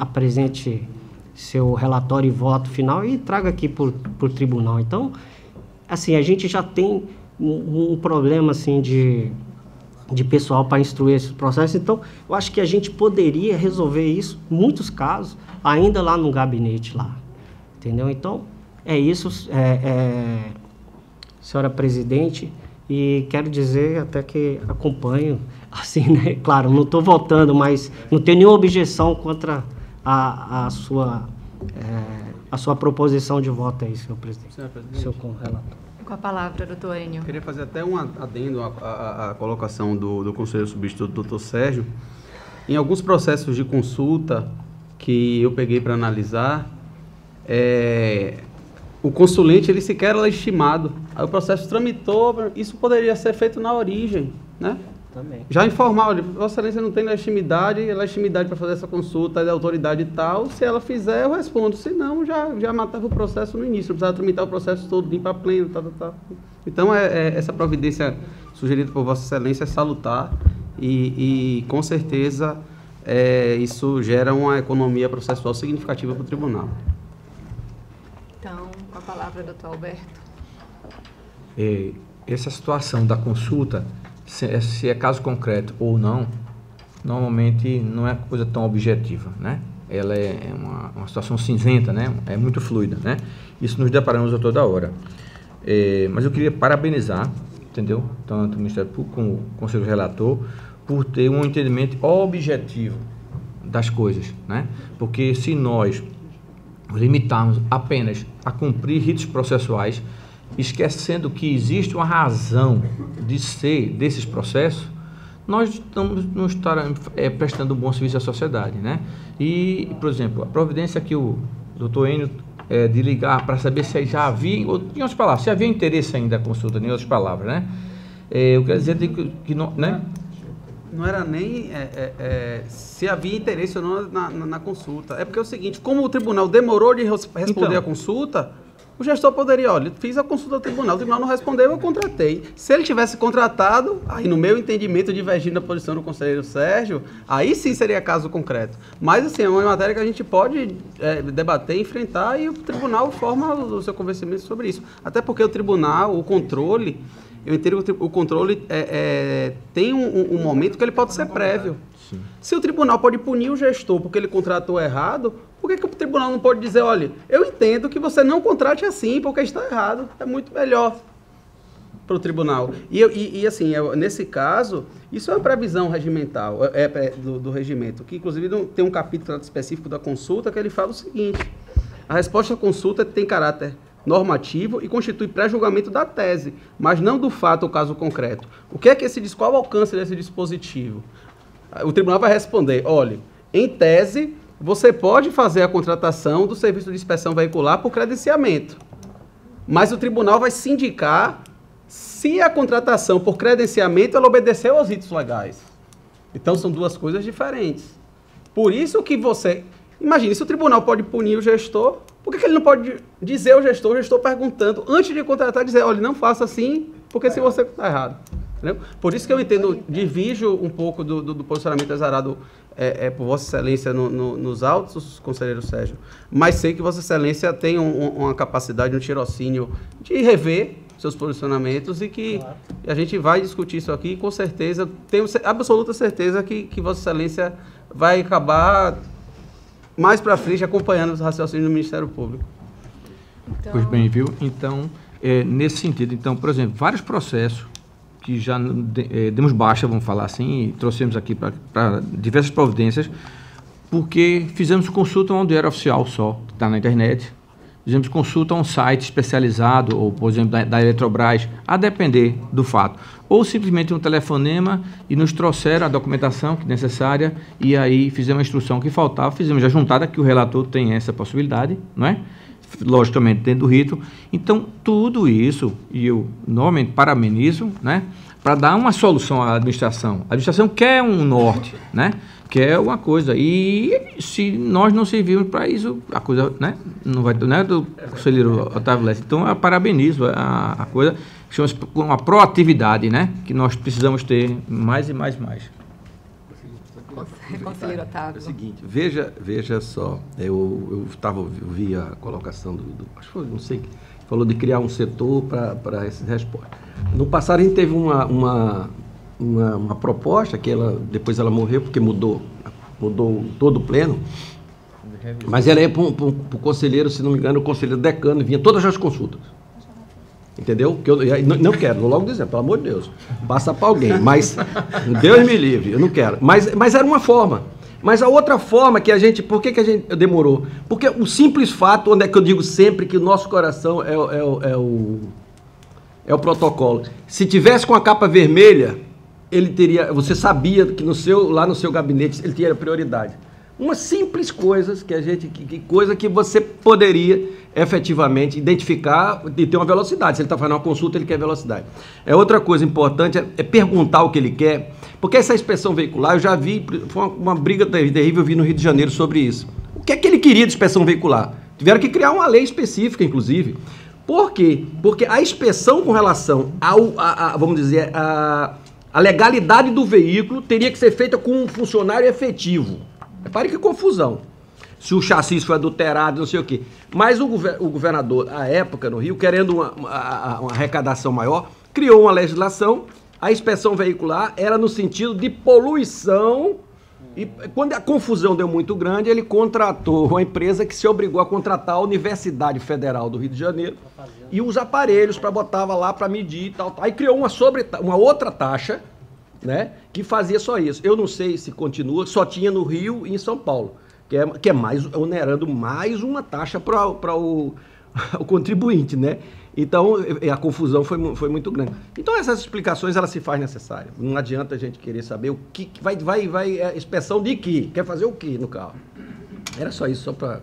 apresente seu relatório e voto final e traga aqui para o tribunal. Então, assim, a gente já tem um problema assim, de pessoal para instruir esse processo. Então, eu acho que a gente poderia resolver isso, muitos casos, ainda lá no gabinete lá. Entendeu? Então, é isso, senhora presidente. E quero dizer até que acompanho, assim, né? Claro, não estou votando, mas não tenho nenhuma objeção contra a sua proposição de voto aí, senhor presidente. Senhor presidente. Senhor relator. Com a palavra, doutor Enio. Queria fazer até um adendo à colocação do conselheiro substituto, doutor Sérgio. Em alguns processos de consulta que eu peguei para analisar, o consulente, ele sequer era legitimado. Aí o processo tramitou, isso poderia ser feito na origem, né? Também. Já informar, olha, Vossa Excelência não tem legitimidade para fazer essa consulta da autoridade e tal. Se ela fizer, eu respondo. Se não, já matava o processo no início. Não precisava tramitar o processo todo, vir para pleno, tal. Então, essa providência sugerida por Vossa Excelência é salutar e com certeza, isso gera uma economia processual significativa para o tribunal. Então, com a palavra, doutor Alberto. Essa situação da consulta, se é caso concreto ou não, normalmente não é coisa tão objetiva, né? Ela é uma situação cinzenta, né? É muito fluida, né? Isso nos deparamos a toda hora. Mas eu queria parabenizar entendeu? Tanto o Ministério Público como o Conselho Relator, por ter um entendimento objetivo das coisas, né? Porque se nós limitarmos apenas a cumprir ritos processuais, esquecendo que existe uma razão de ser desses processos, nós não estaremos prestando um bom serviço à sociedade, né? E, por exemplo, a providência que o doutor Enio de ligar para saber se já havia, em outras palavras, se havia interesse ainda da consulta, em outras palavras, né? Eu quero dizer que não, né? Não era nem se havia interesse ou não na consulta. É porque é o seguinte, como o tribunal demorou de responder a consulta, o gestor poderia, olha, fiz a consulta ao tribunal, o tribunal não respondeu, eu contratei. Se ele tivesse contratado, aí no meu entendimento, divergindo da posição do conselheiro Sérgio, aí sim seria caso concreto. Mas assim, é uma matéria que a gente pode debater, enfrentar, e o tribunal forma o seu convencimento sobre isso. Até porque o tribunal, o controle, eu entendo que o controle tem um momento que ele pode ser prévio. Sim. Se o tribunal pode punir o gestor porque ele contratou errado, por que o tribunal não pode dizer, olha, eu entendo que você não contrate assim porque está errado, é muito melhor para o tribunal. E assim, nesse caso, isso é uma previsão regimental, do regimento, que inclusive tem um capítulo específico da consulta que ele fala o seguinte: a resposta à consulta tem caráter normativo e constitui pré-julgamento da tese, mas não do fato ou caso concreto. O que é que qual o alcance desse dispositivo? O tribunal vai responder, olha, em tese, você pode fazer a contratação do serviço de inspeção veicular por credenciamento, mas o tribunal vai se indicar se a contratação por credenciamento ela obedeceu aos ritos legais. Então, são duas coisas diferentes. Por isso que imagine, se o tribunal pode punir o gestor, por que ele não pode dizer ao gestor, o gestor perguntando, antes de contratar, dizer, olha, não faça assim, porque se você está errado. Entendeu? Por isso que eu entendo, divido um pouco do posicionamento exarado por Vossa Excelência nos autos, conselheiro Sérgio, mas sei que Vossa Excelência tem uma capacidade, um tirocínio de rever seus posicionamentos e que a gente vai discutir isso aqui, com certeza, tenho absoluta certeza que Vossa Excelência vai acabar mais para frente acompanhando os raciocínios do Ministério Público. Então... Pois bem, viu? Então, nesse sentido, então, por exemplo, vários processos que já demos baixa, vamos falar assim, e trouxemos aqui para diversas providências, porque fizemos consulta a um diário oficial só, que está na internet, fizemos consulta a um site especializado, ou, por exemplo, da Eletrobras, a depender do fato. Ou simplesmente um telefonema e nos trouxeram a documentação que é necessária, e aí fizemos a instrução que faltava, fizemos a juntada, que o relator tem essa possibilidade, não é? Logicamente dentro do rito. Então, tudo isso, e eu normalmente parabenizo, né, para dar uma solução à administração. A administração quer um norte, né, quer uma coisa, e se nós não servirmos para isso, a coisa, né, não vai, né, do conselheiro Otávio Lessa. Então, eu parabenizo a coisa, chama-se uma proatividade, né, que nós precisamos ter mais e mais. Conselheiro Otávio. É o seguinte, veja só, eu vi a colocação acho que foi, não sei, falou de criar um setor para essas respostas. No passado a gente teve uma proposta que depois ela morreu porque mudou todo o pleno, mas ela ia para o conselheiro, se não me engano, o conselheiro decano, vinha todas as consultas. Entendeu? Que eu não quero, vou logo dizer, pelo amor de Deus, passa para alguém, mas Deus me livre, eu não quero. Mas era uma forma. Mas a outra forma que por que a gente demorou? Porque o simples fato, onde é que eu digo sempre que o nosso coração é o protocolo. Se tivesse com a capa vermelha, você sabia que lá no seu gabinete ele tinha prioridade. Umas simples coisas coisa que você poderia efetivamente identificar e ter uma velocidade. Se ele está fazendo uma consulta, ele quer velocidade. Outra coisa importante é perguntar o que ele quer, porque essa inspeção veicular, eu já vi, foi uma briga terrível, eu vi no Rio de Janeiro sobre isso. O que é que ele queria de inspeção veicular? Tiveram que criar uma lei específica, inclusive. Por quê? Porque a inspeção com relação vamos dizer, a legalidade do veículo teria que ser feita com um funcionário efetivo. Repare que confusão. Se o chassi foi adulterado, não sei o quê. Mas o governador, à época, no Rio, querendo uma arrecadação maior, criou uma legislação. A inspeção veicular era no sentido de poluição E quando a confusão deu muito grande, ele contratou uma empresa que se obrigou a contratar a Universidade Federal do Rio de Janeiro e os aparelhos para botava lá para medir e tal. Aí criou uma outra taxa, né, que fazia só isso. Eu não sei se continua, só tinha no Rio e em São Paulo, que é mais onerando mais uma taxa para o contribuinte, né? Então, a confusão foi muito grande. Então, essas explicações, elas se fazem necessárias. Não adianta a gente querer saber o que vai inspeção de quê? Quer fazer o quê no carro? Era só isso, só para